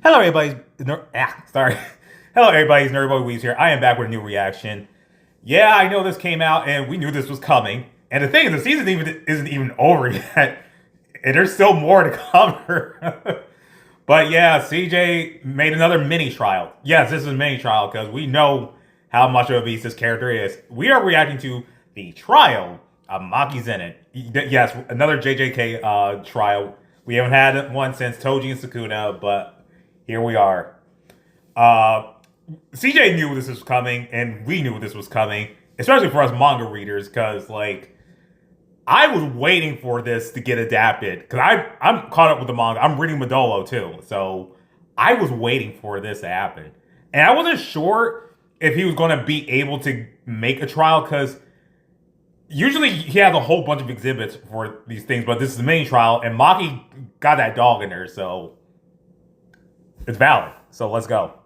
Hello, everybody. Sorry. Hello, everybody. It's Nerdboy Weez here. I am back with a new reaction. Yeah, I know this came out, and we knew this was coming. And the thing is, the season isn't even over yet, and there's still more to cover. But yeah, CJ made another mini trial. Yes, this is a mini trial because we know how much of a beast this character is. We are reacting to the trial of Maki Zenin. Yes, another JJK trial. We haven't had one since Toji and Sukuna, but here we are. CJ knew this was coming, and we knew this was coming, especially for us manga readers, because, like, I was waiting for this to get adapted, because I'm caught up with the manga. I'm reading Madolo, too, so I was waiting for this to happen. And I wasn't sure if he was going to be able to make a trial, because usually he has a whole bunch of exhibits for these things, but this is the main trial, and Maki got that dog in there, so it's valid. So let's go.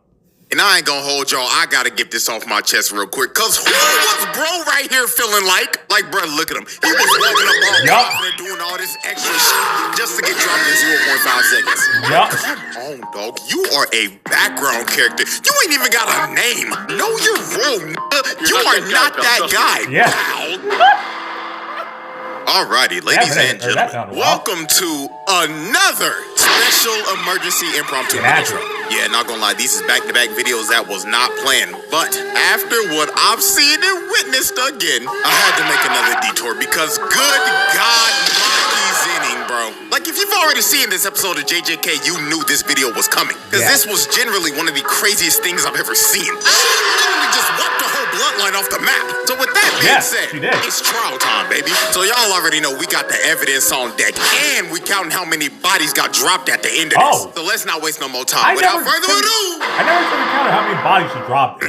And I ain't gonna hold y'all, I gotta get this off my chest real quick, cause who was bro right here feeling like, bro, look at him. He was walking up all confident doing all this extra shit just to get dropped in 0.5 seconds. Come on, dog, you are a background character. You ain't even got a name. Know your role, nigga. You are not that guy. Yeah. Alrighty, ladies and gentlemen, welcome to another special emergency impromptu video. Yeah, not gonna lie, these is back-to-back videos that was not planned. But after what I've seen and witnessed again, I had to make another detour because good God, Maki Zenin, bro. Like, if you've already seen this episode of JJK, you knew this video was coming. Because this was generally one of the craziest things I've ever seen. She literally just wiped the whole bloodline off the map. So with that being said, it's trial time, baby. So y'all already know we got the evidence on deck, and we counting how many bodies got dropped at the end of this. So let's not waste no more time. Without further ado, I never counted how many bodies she dropped.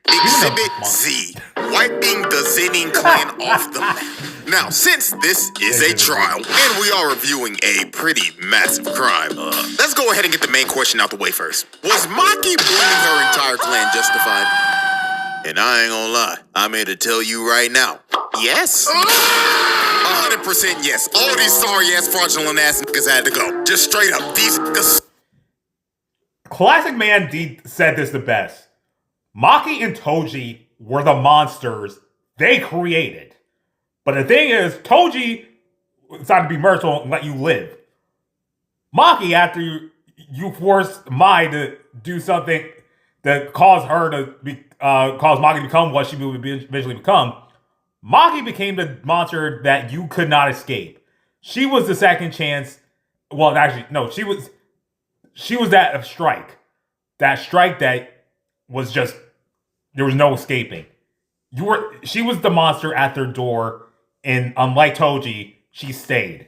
Exhibit Z, wiping the Zenin clan off the map. Now, since this is a trial, and we are reviewing a pretty massive crime, let's go ahead and get the main question out the way first. Was Maki blaming her entire clan justified? And I ain't gonna lie, I'm here to tell you right now, yes. 100% yes. All these sorry-ass, fraudulent-ass niggas had to go. Just straight up, these niggas. Classic Man D said this the best. Maki and Toji were the monsters they created. But the thing is, Toji decided to be merciful and let you live. Maki, after you forced Mai to do something that caused her to cause Maki to become what she would eventually become, Maki became the monster that you could not escape. She was the second chance. Well, actually, no, she was that strike. That strike that was just, there was no escaping. She was the monster at their door, and unlike Toji, she stayed.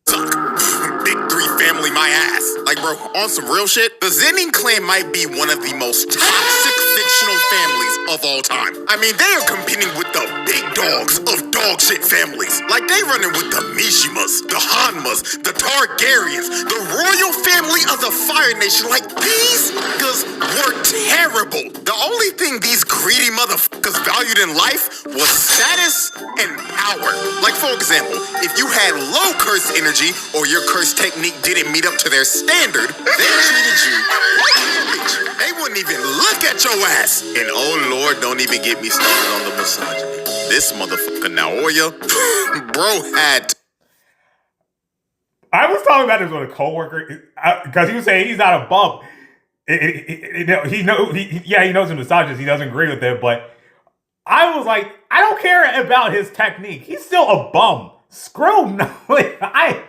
Big three family my ass. Like, bro, on some real shit, the Zenin clan might be one of the most toxic fictional families of all time. I mean, they are competing with the big dogs of dog shit families. Like, they running with the Mishimas, the Hanmas, the Targaryens, the royal family of the Fire Nation. Like, these niggas were terrible. The only thing these greedy motherfuckers valued in life was status and power. Like, for example, if you had low curse energy or your curse technique didn't meet up to their standard, they treated you like a bitch. They wouldn't even look at your ass. And oh Lord, don't even get me started on the misogyny. This motherfucker Naoya, bro had. I was talking about this with a coworker because he was saying he's not a bum. He knows him misogynist. He doesn't agree with it, but I was like, I don't care about his technique. He's still a bum. Screw him. I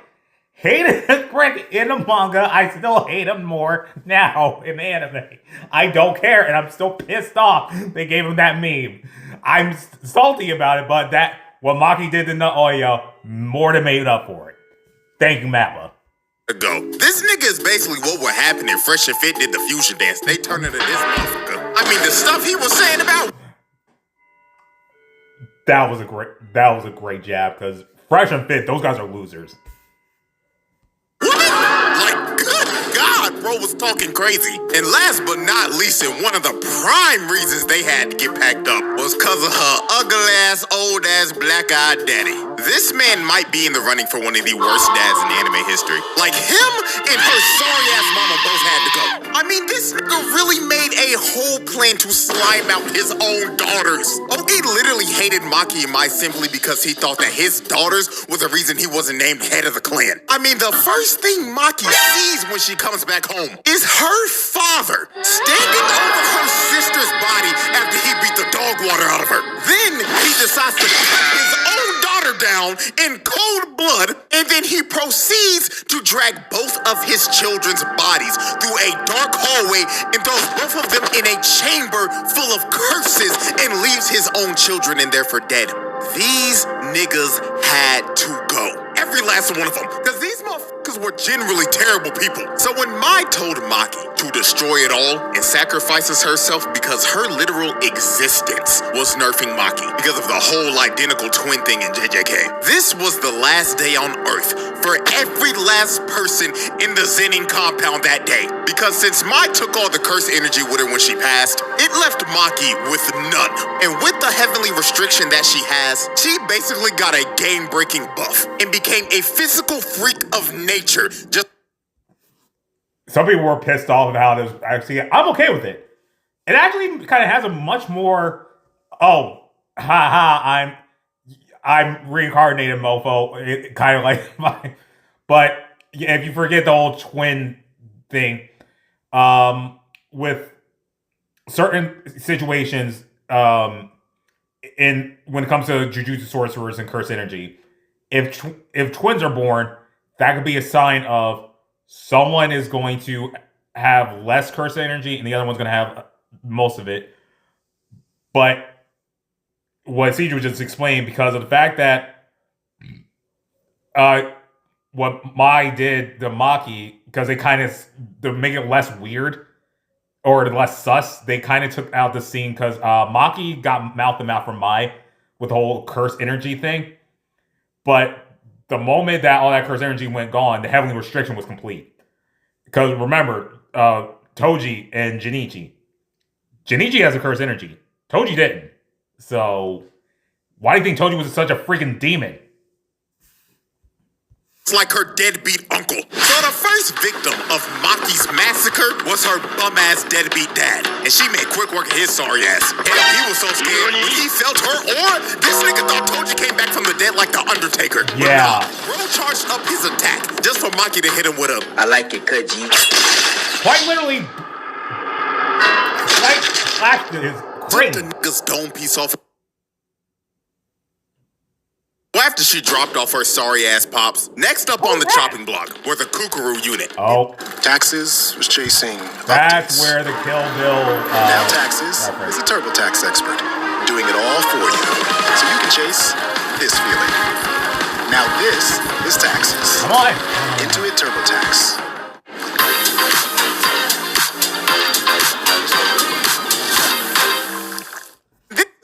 hated his prick in the manga. I still hate him more now in the anime. I don't care, and I'm still pissed off they gave him that meme. I'm salty about it, but what Maki did to Naoya more than made up for it. Thank you, Mappa. Go. This nigga is basically what would happen if Fresh and Fit did the fusion dance. They turned into this motherfucker. I mean, the stuff he was saying about. That was a great jab, because Fresh and Fit, those guys are losers. Like, good God, bro was talking crazy. And last but not least, and one of the prime reasons they had to get packed up was because of her ugly-ass, old-ass, black-eyed daddy. This man might be in the running for one of the worst dads in anime history. Like, him and her sorry-ass mama both mean, this nigga really made a whole plan to slime out his own daughters. Ogi literally hated Maki and Mai simply because he thought that his daughters was the reason he wasn't named head of the clan. I mean, the first thing Maki sees when she comes back home is her father standing over her sister's body after he beat the dog water out of her. Then he decides to cut his own daughter down in cold blood, and then he proceeds to drag both of his children's bodies through a dark hallway and throws both of them in a chamber full of curses and leaves his own children in there for dead. These niggas had to go. Every last one of them. Because these motherfuckers were generally terrible people. So when Mai told Maki to destroy it all and sacrifices herself because her literal existence was nerfing Maki because of the whole identical twin thing in JJK, this was the last day on Earth for every last person in the Zenin compound that day. Because since Mai took all the curse energy with her when she passed, it left Maki with none. And with the heavenly restriction that she has, she basically got a game-breaking buff and became a physical freak of nature. Just some people were pissed off about how this. Actually, I'm okay with it. It actually kind of has a much more. Oh, I'm reincarnated, mofo. It kind of like my. But yeah, if you forget the whole twin thing, with certain situations, in when it comes to Jujutsu sorcerers and curse energy. If twins are born, that could be a sign of someone is going to have less curse energy and the other one's going to have most of it. But what Cedric just explained, because of the fact that what Mai did to Maki, because they kind of, to make it less weird or less sus, they kind of took out the scene because Maki got mouth to mouth from Mai with the whole curse energy thing. But the moment that all that curse energy went gone, the heavenly restriction was complete. Because remember, Toji and Jinichi. Jinichi has a curse energy. Toji didn't. So, why do you think Toji was such a freaking demon? It's like her deadbeat uncle. So the first victim of Maki's massacre was her bum-ass deadbeat dad. And she made quick work of his sorry ass. Hell, he was so scared when he felt her aura, this nigga thought Toji came back from the dead like the Undertaker. Yeah. Bro charged up his attack just for Maki to hit him with a I like it, Koji. Quite literally, slashed his brain. Took the nigga's dome piece off. Well, after she dropped off her sorry-ass pops, next up on the chopping block were the Kukuru unit. Oh. Taxes was chasing That's updates. where the Kill Bill... Now Taxes is a TurboTax expert, doing it all for you, so you can chase this feeling. Now this is Taxes. Come on. Intuit TurboTax.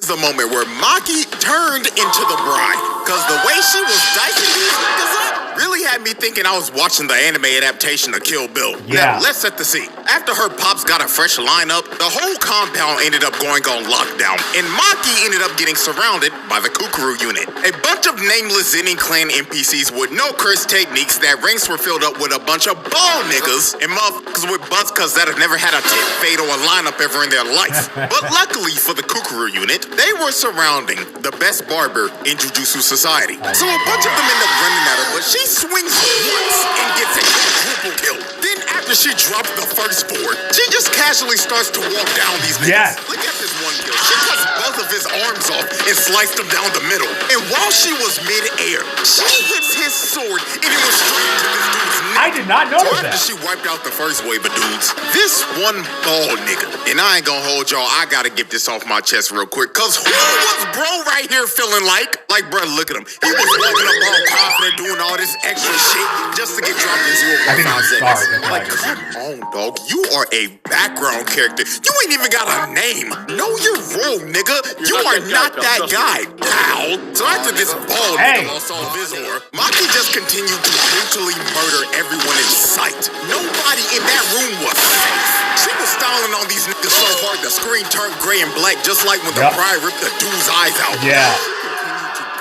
The moment where Maki turned into the bride. Cause the way she was dicing these niggas up really had me thinking I was watching the anime adaptation of Kill Bill. Yeah. Now, let's set the scene. After her pops got a fresh lineup, the whole compound ended up going on lockdown, and Maki ended up getting surrounded by the Kukuru unit. A bunch of nameless Zenin clan NPCs with no curse techniques that ranks were filled up with a bunch of bald niggas and motherfuckers with butts cause that have never had a tip fade or a lineup ever in their life. But luckily for the Kukuru unit, they were surrounding the best barber in Jujutsu Society. So a bunch of them end up running at her, but she swings once and gets a quadruple kill. Then after she drops the first four, she just casually starts to walk down these niggas. Yes. Look at this one kill. She cuts both of his arms off and sliced them down the middle. And while she was mid-air, she hits his sword and it was straight into this dude's neck. I did not notice So after that. she wiped out the first wave of dudes, this one bald nigga, and I ain't gonna hold y'all, I gotta get this off my chest real quick, cause who was bro right here feeling like? Like, bro, look at him. He was walking up all confident, doing all this extra shit just to get dropped in I think 0.5 he's seconds. sorry. Like, come on, dog. You are a background character. You ain't even got a name. Know your role, nigga. You are not that guy, pal. So after this bald nigga lost all of his aura, Maki just continued to brutally murder everyone in sight. Nobody in that room was safe. She was styling on these niggas so hard the screen turned gray and black, just like when the bride ripped the dude's eyes out. Yeah.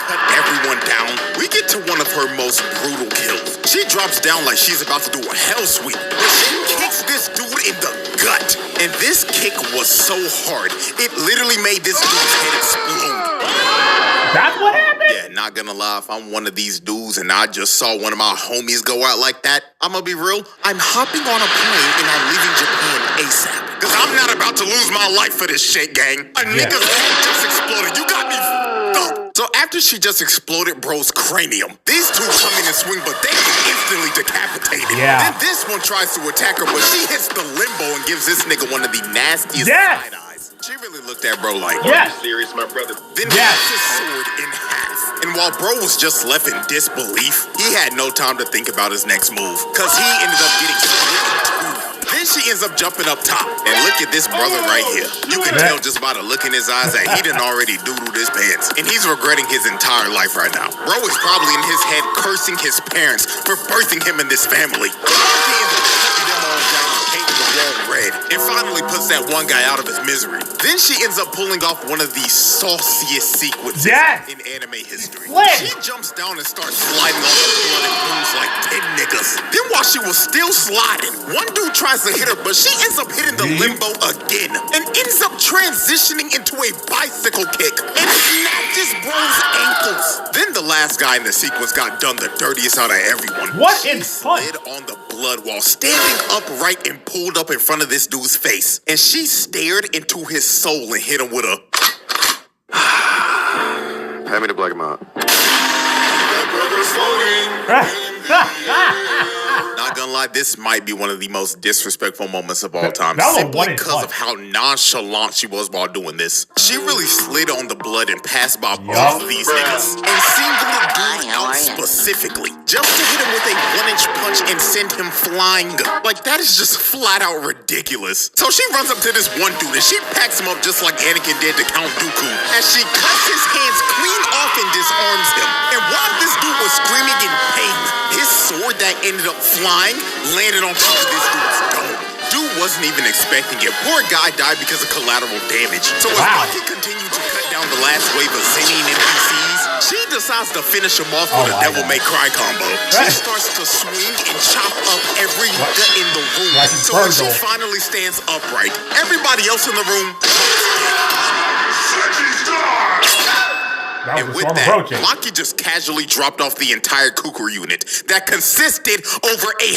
Cut everyone down. We get to one of her most brutal kills. She drops down like she's about to do a hell sweep, but she kicks this dude in the gut And this kick was so hard, it literally made this dude's head explode. That's what happened? Yeah, not gonna lie, if I'm one of these dudes and I just saw one of my homies go out like that, I'm gonna be real, I'm hopping on a plane and I'm leaving Japan ASAP. Cause I'm not about to lose my life for this shit, gang. A nigga's head just exploded. You got me up. So after she just exploded bro's cranium, these two come in and swing, but they get instantly decapitated. Yeah. Then this one tries to attack her, but she hits the limbo and gives this nigga one of the nastiest side eyes. She really looked at bro like, yes. Are you serious, my brother? Then he ripped his sword in half. And while bro was just left in disbelief, he had no time to think about his next move, cause he ended up getting split in two. Then she ends up jumping up top. And look at this brother right here. You can tell just by the look in his eyes that he done already doodled his pants. And he's regretting his entire life right now. Bro is probably in his head cursing his parents for birthing him in this family. He ends up cutting them all down, painting the wall red, and finally puts that one guy out of his misery. Then she ends up pulling off one of the sauciest sequences in anime history. She jumps down and starts sliding off the blood and booms like 10 niggas. Then while she was still sliding, one dude tries to hit her, but she ends up hitting the limbo again and ends up transitioning into a bicycle kick and snatches bro's ankles. Then the last guy in the sequence got done the dirtiest out of everyone. She slid on the blood while standing upright and pulled up in front of this dude's face. And she stared into his soul and hit him with a Hand me the black mount. Not gonna lie, this might be one of the most disrespectful moments of all time. That was Simply because of how nonchalant she was while doing this. She really slid on the blood and passed by both of these niggas. And singled a dude out specifically, just to hit him with a 1-inch punch and send him flying. Like, that is just flat out ridiculous. So she runs up to this one dude and she packs him up just like Anakin did to Count Dooku. As she cuts his hands clean off and disarms him. And while this dude was screaming in pain, his sword that ended up flying landed on top of this dude's dome. Dude wasn't even expecting it. Poor guy died because of collateral damage. So as Maki continued to cut down the last wave of Zenin NPCs, she decides to finish him off with a Devil May Cry combo. She starts to swing and chop up every nigga in the room. So when she finally stands upright, everybody else in the room and with that, Maki just casually dropped off the entire Kukuru unit that consisted over 100+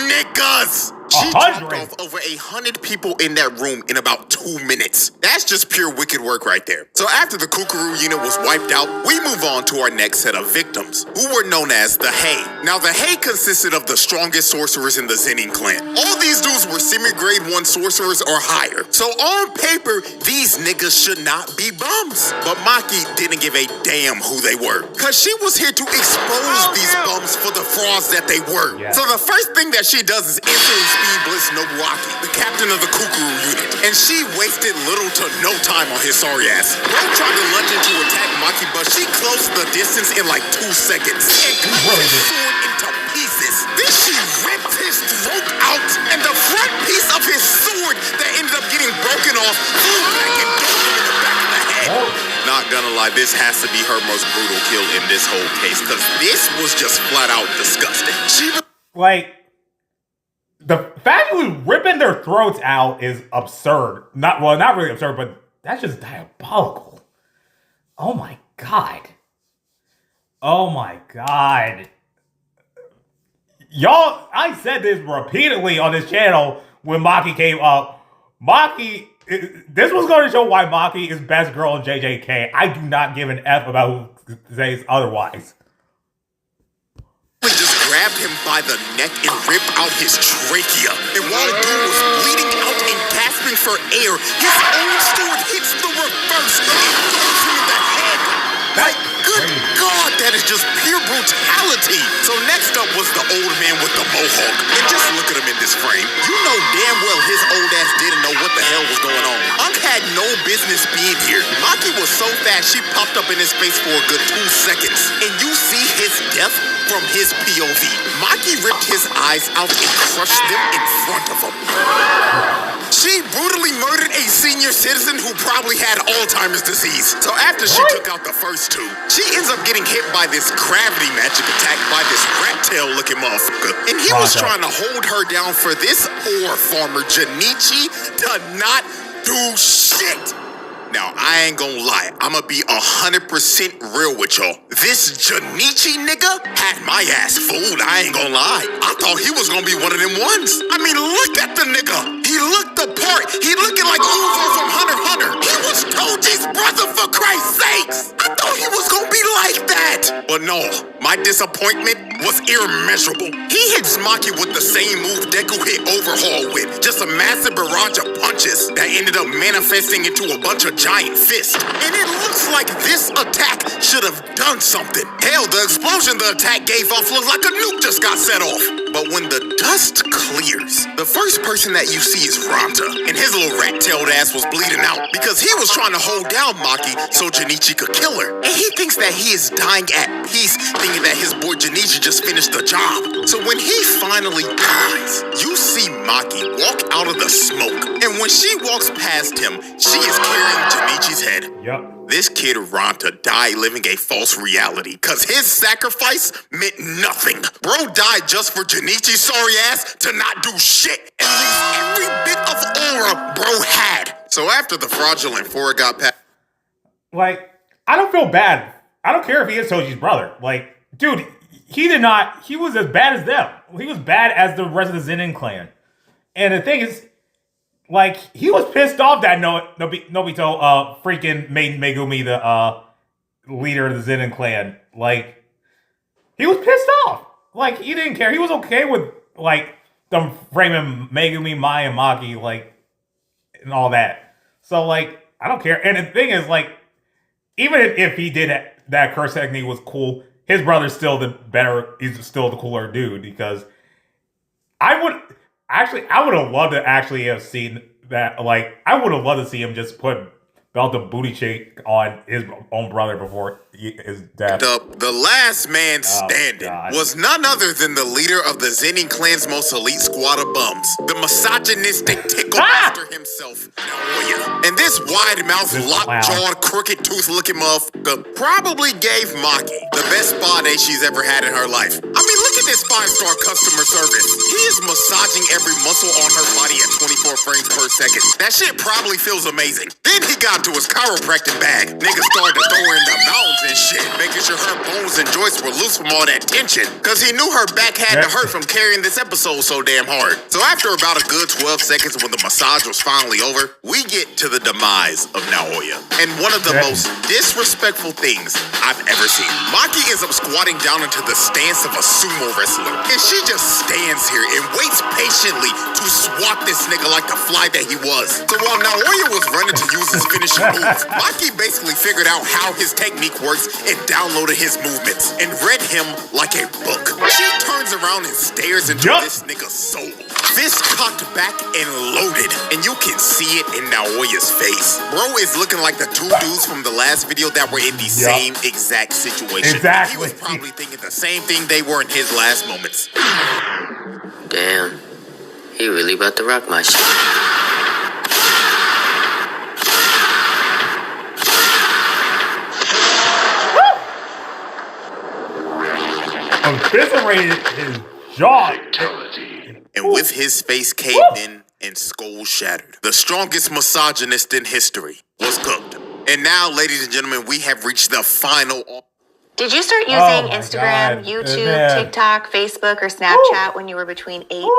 niggas. She dropped off over 100 people in that room in about 2 minutes. That's just pure wicked work right there. So after the Kukuru unit was wiped out, we move on to our next set of victims, who were known as the Hei. Now the Hei consisted of the strongest sorcerers in the Zenin clan. All these dudes were semi-grade 1 sorcerers or higher. So on paper, these niggas should not be bums. But Maki didn't give a damn who they were, cause she was here to expose these bums for the frauds that they were. So the first thing that she does is instantly speed blitz Nobuaki, the captain of the Kukuru unit, and she wasted little to no time on his sorry ass. Bro tried to lunge in to attack Maki, but she closed the distance in like 2 seconds and cut his sword into pieces. Then she ripped his throat out, and the front piece of his sword that ended up getting broken off flew back and dug him in the back of the head. Not gonna lie, this has to be her most brutal kill in this whole case, because this was just flat out disgusting. The fact that ripping their throats out is absurd. Not really absurd, but that's just diabolical. Oh my god. Oh my god. Y'all, I said this repeatedly on this channel when Maki came up. This was going to show why Maki is best girl in JJK. I do not give an F about who says otherwise. Just grabbed him by the neck and ripped out his trachea. And while dude was bleeding out and gasping for air, his own sword hits the reverse and throws him in the head. Like, good God, that is just pure brutality. So next up was the old man with the mohawk. And just look at him in this frame. You know damn well his old ass didn't know what the hell was going on. Unk had no business being here. Maki was so fast, she popped up in his face for a good 2 seconds. And you see his death from his POV. Maki ripped his eyes out and crushed them in front of him. She brutally murdered a senior citizen who probably had Alzheimer's disease. So after she took out the first two, she ends up getting hit by this gravity magic attack by this rat tail looking motherfucker. And he was trying to hold her down for this ore farmer Junichi to not do shit. Now, I ain't gonna lie. I'ma be 100% real with y'all. This Junichi nigga had my ass fooled. I ain't gonna lie. I thought he was gonna be one of them ones. I mean, look at the nigga. He looked the part. He looking like Uvo from Hunter x Hunter. He was Toji's brother, for Christ's sakes. I thought he was gonna be like that. But no, my disappointment was immeasurable. He hits Maki with the same move Deku hit Overhaul with. Just a massive barrage of punches that ended up manifesting into a bunch of giant fists. And it looks like this attack should have done something. Hell, the explosion the attack gave off looks like a nuke just got set off. But when the dust clears, the first person that you see is Ranta. And his little rat-tailed ass was bleeding out because he was trying to hold down Maki so Junichi could kill her. And he thinks that he is dying at peace, thinking that his boy Junichi just finished the job. So when he finally dies, you see Maki walk out of the smoke. And when she walks past him, she is carrying Junichi's head. Yep. This kid Ranta died living a false reality, cause his sacrifice meant nothing. Bro died just for Junichi's sorry ass to not do shit and lose every bit of aura bro had. So after the fraudulent four got past, like, I don't feel bad. I don't care if he is Toji's brother. Like, dude, he was as bad as them. He was bad as the rest of the Zenin clan. And the thing is, like, he was pissed off that Nobito freaking made Megumi the leader of the Zenin clan. Like, he was pissed off. Like, he didn't care. He was okay with, like, them framing Megumi, Mai, and Maki, like, and all that. So, like, I don't care. And the thing is, like, even if he did that curse technique was cool, his brother's still he's still the cooler dude, because I would have loved to actually have seen that. Like, I would have loved to see him just put belt a booty cheek on his own brother before his death. The last man standing was none other than the leader of the Zenin clan's most elite squad of bums, the misogynistic tickle master himself, Naoya. And this wide-mouthed, lockjawed, crooked-tooth-looking motherfucker probably gave Maki the best spa day she's ever had in her life. I mean, look at this 5-star customer service. He is massaging every muscle on her body at 24 frames per second. That shit probably feels amazing. Then he got to his chiropractic bag. Niggas started to throw her in the mountains and shit, making sure her bones and joints were loose from all that tension, cause he knew her back had to hurt from carrying this episode so damn hard. So after about a good 12 seconds when the massage was finally over, we get to the demise of Naoya. And one of the most disrespectful things I've ever seen. Maki ends up squatting down into the stance of a sumo wrestler, and she just stands here and waits patiently to swat this nigga like the fly that he was. So while Naoya was running to use his finishing move, Maki basically figured out how his technique works and downloaded his movements and read him like a book. She turns around and stares into this nigga's soul. Fist cocked back and loaded, and you can see it in Naoya's face. Bro is looking like the two dudes from the last video that were in the same exact situation. Exactly. He was probably thinking the same thing they were in his last moments. Damn, he really about to rock my shit. Eviscerated his jaw. And with his face caved in and skull shattered, the strongest misogynist in history was cooked. And now, ladies and gentlemen, we have reached the final. Did you start using Instagram, YouTube, TikTok, Facebook, or Snapchat when you were between 8?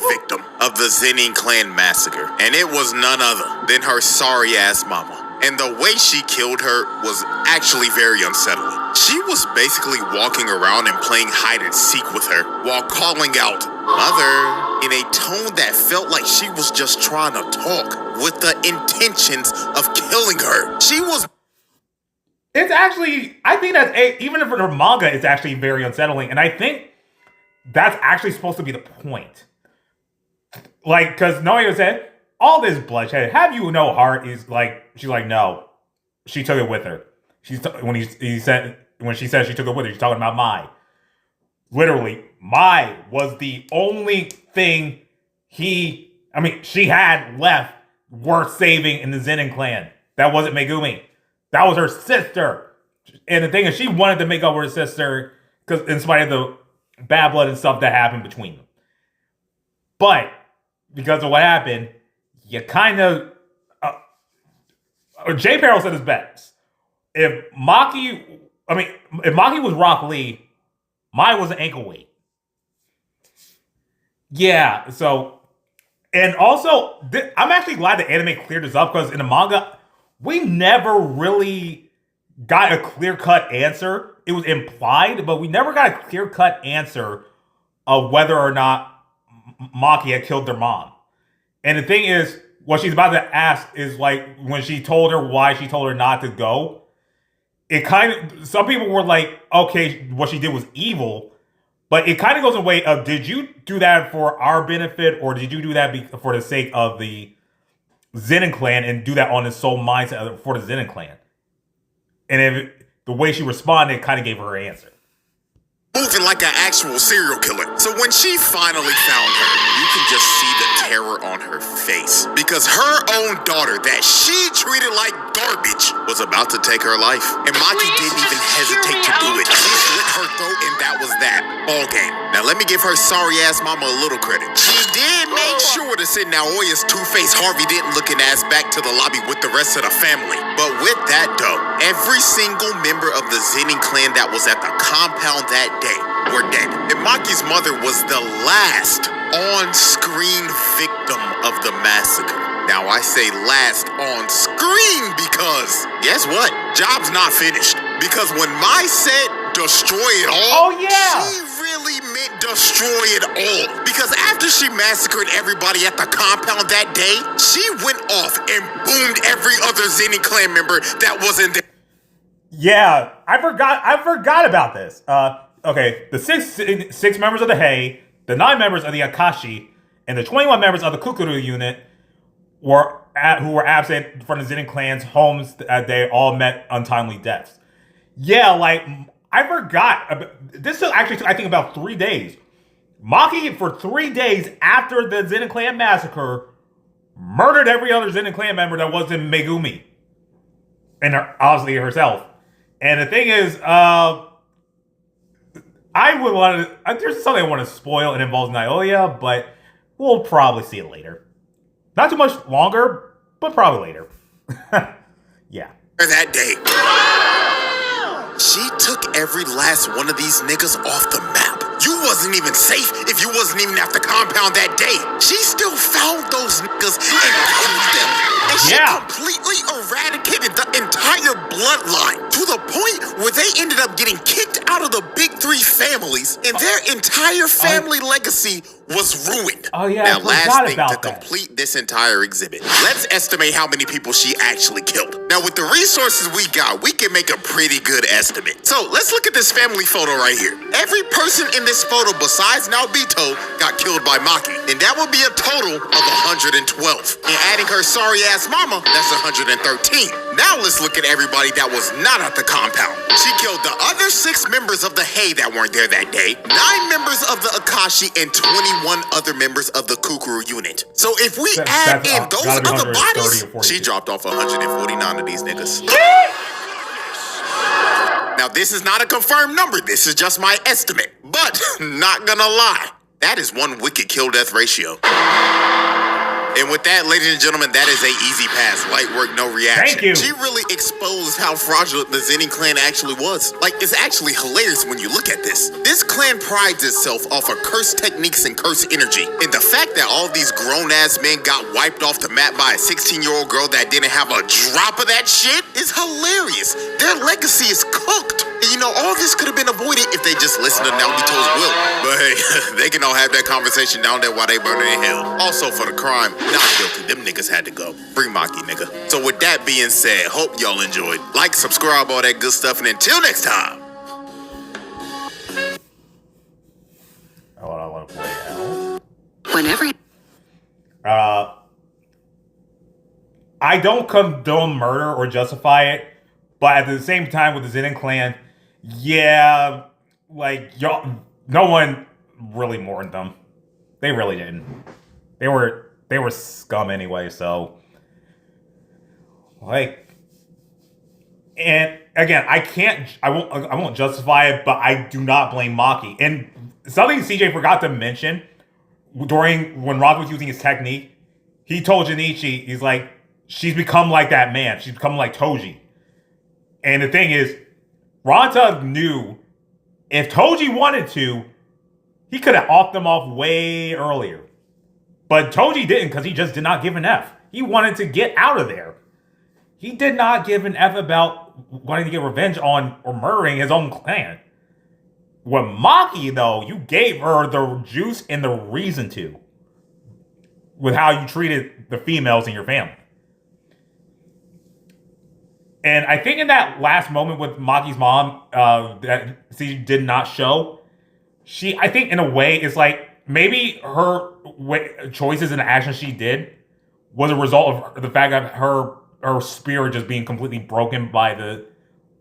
Victim of the Zenin clan massacre. And it was none other than her sorry ass mama. And the way she killed her was actually very unsettling. She was basically walking around and playing hide and seek with her while calling out, "Mother," in a tone that felt like she was just trying to talk with the intentions of killing her. She was... It's actually, I think that's, even if her manga, it's actually very unsettling. And I think that's actually supposed to be the point. Like, because Naoya said, all this bloodshed, have you no heart? Is like, she's like, no. She took it with her. When she said she took it with her, she's talking about Mai. Literally, Mai was the only thing she had left worth saving in the Zenin clan. That wasn't Megumi. That was her sister. And the thing is, she wanted to make up with her sister because, in spite of the bad blood and stuff that happened between them. But because of what happened, you kind of. Jay Peril said his best. If Maki was Rock Lee, mine was an ankle weight. Yeah, so. And also, I'm actually glad the anime cleared this up because in the manga, we never really got a clear-cut answer. It was implied, but we never got a clear-cut answer of whether or not Maki had killed their mom. And the thing is, what she's about to ask is like when she told her why she told her not to go. It kind of, some people were like, okay, what she did was evil, but it kind of goes away of, did you do that for our benefit or did you do that for the sake of the Zenin clan and do that on the sole mindset for the Zenin clan? And if the way she responded kind of gave her answer. Moving like an actual serial killer. So when she finally found her, you can just see the terror on her face. Because her own daughter that she treated like garbage was about to take her life. And Maki didn't even hesitate to do it. She slit her throat and that was that. Ball game. Now let me give her sorry ass mama a little credit. She did make sure to send Naoya's two-faced Harvey Dent looking ass back to the lobby with the rest of the family. But with that though, every single member of the Zenin clan that was at the compound that day were dead. And Maki's mother was the last on-screen victim of the massacre. Now I say last on screen because guess what? Job's not finished. Because when Mai said destroy it all, she really meant destroy it all. Because after she massacred everybody at the compound that day, she went off and boomed every other Zenin clan member that wasn't there. Yeah, I forgot about this. Okay, the six members of the Hei, the 9 members of the Akashi, and the 21 members of the Kukuru unit who were absent from the Zenin clan's homes. They all met untimely deaths. Yeah, like I forgot. This actually took, I think, about 3 days. Maki, for 3 days after the Zenin clan massacre, murdered every other Zenin clan member that wasn't Megumi, and obviously herself. And the thing is, I would want to. There's something I want to spoil. It involves Naoya, but we'll probably see it later. Not too much longer, but probably later. Yeah. That day, she took every last one of these niggas off the map. You wasn't even safe if you wasn't even at the compound that day. She still found those niggas and killed them. And she completely eradicated the entire bloodline to the point where they ended up getting kicked out of the big 3 families and their entire family legacy was ruined. Oh yeah, now last thing to complete this entire exhibit. Let's estimate how many people she actually killed. Now with the resources we got, we can make a pretty good estimate. So let's look at this family photo right here. Every person in this photo besides Naobito got killed by Maki. And that would be a total of 112. And adding her sorry ass mama, that's 113. Now let's look at everybody that was not at the compound. She killed the other 6 members of the Hei that weren't there that day, 9 members of the Akashi, and 21 other members of the Kukuru unit. So if we add in those other bodies, she dropped off 149 of these niggas. Now this is not a confirmed number, this is just my estimate. But, not gonna lie, that is one wicked kill-death ratio. And with that, ladies and gentlemen, that is a easy pass. Light work, no reaction. Thank you. She really exposed how fraudulent the Zenin clan actually was. Like, it's actually hilarious when you look at this. This clan prides itself off of curse techniques and curse energy. And the fact that all these grown-ass men got wiped off the map by a 16-year-old girl that didn't have a drop of that shit is hilarious. Their legacy is cooked. And you know, all this could have been avoided if they just listened to Naobito's will. But hey, they can all have that conversation down there while they burning in hell. Also for the crime, not guilty. Them niggas had to go. Free Maki, nigga. So with that being said, hope y'all enjoyed. Like, subscribe, all that good stuff, and until next time. Oh, I want to play out. Whenever. I don't condone murder or justify it, but at the same time with the Zenin clan, yeah, like y'all, no one really mourned them. They really didn't. They were scum anyway, so like, and again, I won't justify it, but I do not blame Maki. And something CJ forgot to mention during when Rock was using his technique, he told Junichi, he's like, she's become like that man. She's become like Toji. And the thing is, Ranta knew if Toji wanted to, he could have offed them off way earlier. But Toji didn't because he just did not give an F. He wanted to get out of there. He did not give an F about wanting to get revenge on or murdering his own clan. With Maki, though, you gave her the juice and the reason to. With how you treated the females in your family. And I think in that last moment with Maki's mom, that she did not show, I think in a way, it's like maybe her choices and actions she did was a result of the fact that her spirit just being completely broken by the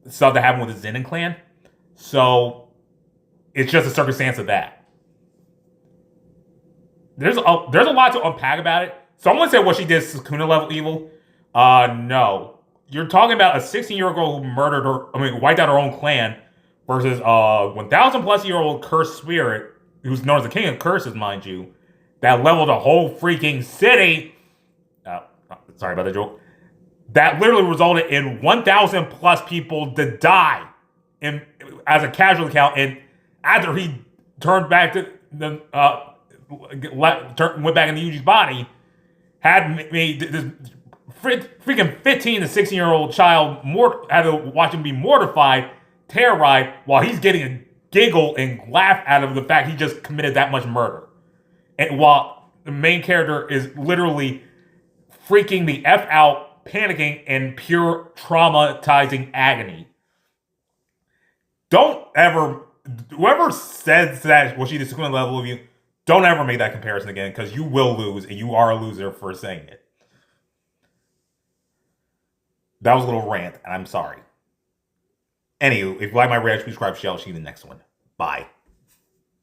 stuff that happened with the Zenin clan. So it's just a circumstance of that. There's a lot to unpack about it. Someone said what she did is Sukuna level evil. No. You're talking about a 16-year-old girl who wiped out her own clan versus a 1,000-plus-year-old cursed spirit who's known as the king of curses, mind you, that leveled a whole freaking city. Sorry about the joke. That literally resulted in 1,000-plus people to die as a casualty count. And after he turned back to went back into Yuji's body, had made this freaking 15 to 16-year-old child had to watch him be mortified, terrorized, while he's getting a giggle and laugh out of the fact he just committed that much murder. And while the main character is literally freaking the F out, panicking, in pure traumatizing agony. Whoever says that, well, she did Sukuna level of you, don't ever make that comparison again, because you will lose, and you are a loser for saying it. That was a little rant, and I'm sorry. Anywho, if you like my reaction, subscribe, share, I'll see you in the next one. Bye.